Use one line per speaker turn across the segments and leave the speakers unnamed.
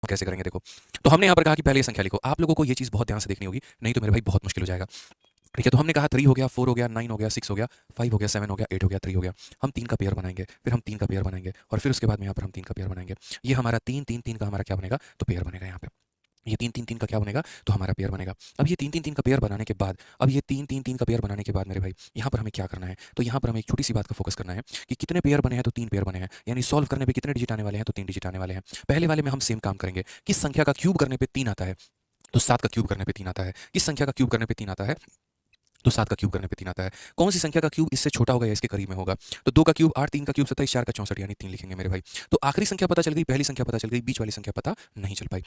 कैसे करेंगे देखो। तो हमने यहाँ पर कहा कि पहले ये संख्या लिखो। आप लोगों को ये चीज़ बहुत ध्यान से देखनी होगी, नहीं तो मेरे भाई बहुत मुश्किल हो जाएगा। ठीक है, तो हमने कहा 3 हो गया, 4 हो गया, 9 हो गया, 6 हो गया, 5 हो गया, 7 हो गया, 8 हो गया, 3 हो गया। हम 3 का पेयर बनाएंगे, फिर हम 3 का पेयर बनाएंगे और फिर उसके बाद में यहाँ पर हम 3 का पेयर बनाएंगे। ये हमारा 3 3 3 का हमारा क्या बनेगा, तो पेयर बनेगा यहाँ पे। ये 3 3 3 का क्या बनेगा, तो हमारा पेयर बनेगा। अब ये 3 3 3 का पेयर बनाने के बाद, अब ये 3 3 3 का पेयर बनाने के बाद मेरे भाई यहाँ पर हमें क्या करना है, तो यहाँ पर हमें एक छोटी सी बात का फोकस करना है कि कितने पेयर बने हैं, तो 3 पेयर बने हैं। यानी सॉल्व करने पे कितने डिजिट आने वाले हैं, तो 3 डिजिट आने वाले हैं। पहले वाले में हम सेम काम करेंगे। किस संख्या का क्यूब करने पे 3 आता है, तो 7 का क्यूब करने पे 3 आता है। किस संख्या का क्यूब करने पे 3 आता है, तो 7 का क्यूब करने पे 3 आता है। कौन सी संख्या का क्यूब इससे छोटा होगा या इसके करीब में होगा, तो 2 का क्यूब 8, 3 का क्यूब 27, 4 का 64 यानी 3 लिखेंगे मेरे भाई। तो आखिरी संख्या पता चल गई, पहली संख्या पता चल गई, बीच वाली संख्या पता नहीं चल पाई।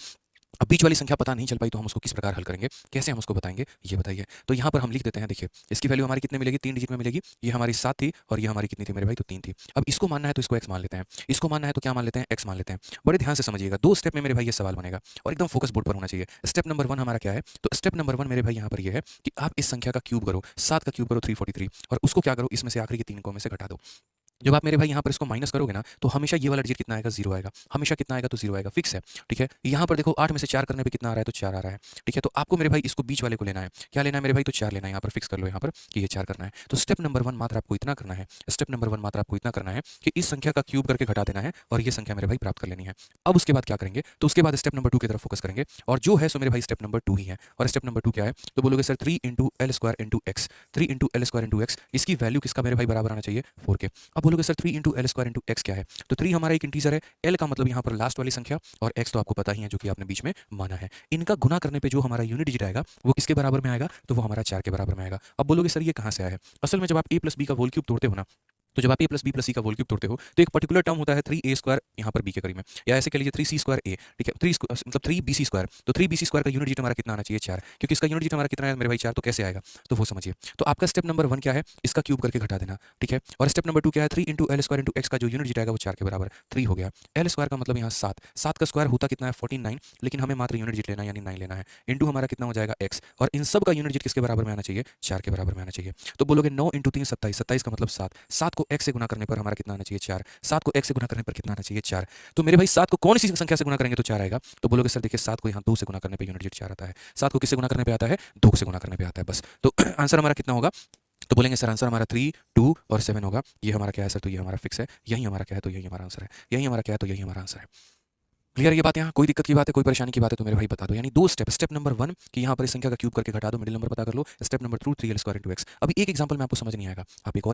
अब बीच वाली संख्या पता नहीं चल पाई तो हम उसको किस प्रकार हल करेंगे, कैसे हम उसको बताएंगे, ये बताइए। तो यहाँ पर हम लिख देते हैं, देखिए इसकी वैल्यू हमारी कितने मिलेगी, 3 डिजिट में मिलेगी। ये हमारी 7 थी और ये हमारी कितनी थी मेरे भाई, तो 3 थी। अब इसको मानना है तो इसको x मान लेते हैं, इसको मानना है तो क्या मान लेते हैं, x मान लेते हैं। बड़े ध्यान से समझिएगा, 2 स्टेप में मेरे भाई ये सवाल बनेगा और एकदम फोकस बोर्ड पर होना चाहिए। स्टेप नंबर 1 हमारा क्या है, तो स्टेप नंबर 1 मेरे भाई यहाँ पर ये है कि आप इस संख्या का क्यूब करो, 7 का क्यूब करो 343 और उसको क्या करो, इसमें से आखिरी के 3 को में से घटा दो। जब आप मेरे भाई यहाँ पर इसको माइनस करोगे ना, तो हमेशा ये वाला डिजिट कितना आएगा, 0 आएगा। हमेशा कितना आएगा, तो 0 आएगा, फिक्स है। ठीक है, यहाँ पर देखो 8 में से 4 करने पे कितना आ रहा है, तो 4 आ रहा है। ठीक है, तो आपको मेरे भाई इसको बीच वाले को लेना है। क्या लेना है मेरे भाई, तो 4 लेना है। यहाँ पर फिक्स कर लो यहाँ पर कि ये 4 करना है। तो स्टेप नंबर 1 मात्र आपको इतना करना है, स्टेप नंबर 1 मात्र आपको इतना करना है कि इस संख्या का क्यूब करके घटा देना है और ये संख्या मेरे भाई प्राप्त कर लेनी है। अब उसके बाद क्या करेंगे, तो उसके बाद स्टेप नंबर 2 की तरफ फोकस करेंगे और जो है सो मेरे भाई स्टेप नंबर 2 ही है। और स्टेप नंबर 2 क्या है, तो बोलोगे sir 3 into L square into x, 3 into L square into x, इसकी वैल्यू किसका मेरे भाई बराबर आना चाहिए, 4 के। अब बोलोगे sir 3 into L square into x क्या है, तो 3 हमारा एक इंटीजर है, एल का मतलब यहाँ पर लास्ट वाली संख्या और एक्स तो आपको पता ही है जो कि आपने बीच में माना है। इनका गुना करने पे जो हमारा यूनिट डिजिट आएगा वो किसके बराबर में आएगा, तो वो हमारा 4 के बराबर में आएगा। अब बोलोगे सर ये कहाँ से आया है, असल में जब आप a प्लस बी का होल क्यूब तोड़ते हो ना, तो जब आप a प्लस बी प्लस सी का होल क्यूब तोड़ते हो तो एक पर्टिकुलर टर्म होता है 3a स्क्वायर यहाँ पर b के करीब में, या ऐसे कह लीजिए 3c स्क्वायर a। ठीक है, 3 मतलब 3bc स्क्वायर, तो 3bc स्क्वायर का यूनिट डिजिट हमारा कितना आना चाहिए, 4, क्योंकि इसका यूनिट डिजिट हमारा कितना है मेरे भाई 4, तो कैसे आएगा, तो वो समझिए। तो आपका स्टेप नंबर 1 क्या है, इसका क्यूब करके घटा देना। ठीक है, और स्टेप नंबर 2 क्या है, 3 into L square into x का जो यूनिट डिजिट आएगा वो 4 के बराबर, 3 हो गया। एल स्क्वायर का मतलब यहाँ 7, 7 का स्क्वायर होता कितना है 49, लेकिन हमें मात्र यूनिट डिजिट लेना है यानी 9 लेना है। इंटू हमारा कितना हो जाएगा x, और इन सब का यूनिट डिजिट किसके बराबर में आना चाहिए, 4 के बराबर में आना चाहिए। तो बोलोगे 9 इंटू 3 27, 27 का मतलब 7, 7 को x से गुना करने पर हमारा कितना आना चाहिए, 4, 7 को x से गुना करने पर कितना आना चाहिए, 4। तो मेरे भाई 7 को कौन सी संख्या से गुना करेंगे तो 4 आएगा, तो बोलोगे सर देखिए 7 को यहाँ 2 से गुना करने पर यूनिट डिजिट 4 आता है। 7 को किससे गुना करने पर आता है, 2 से गुना करने पर आता है बस। तो आंसर हमारा कितना होगा, तो बोलेंगे सर आंसर हमारा 3, 2 और 7 होगा। ये हमारा क्या है सर, तो ये हमारा फिक्स है, यही हमारा क्या है, तो यही हमारा आंसर है, यही हमारा क्या है, तो यही हमारा आंसर है। क्लियर ये बात, यहाँ कोई दिक्कत की बात है, कोई परेशानी की बात है तो मेरे भाई बता दो। यानी 2 स्टेप, स्टेप नंबर 1 कि यहाँ पर इस संख्या का क्यूब करके घटा दो, मिडिल नंबर पता कर लो, step number 2 3l square into x. अभी एक एग्जांपल में आपको समझ नहीं आएगा, आप एक और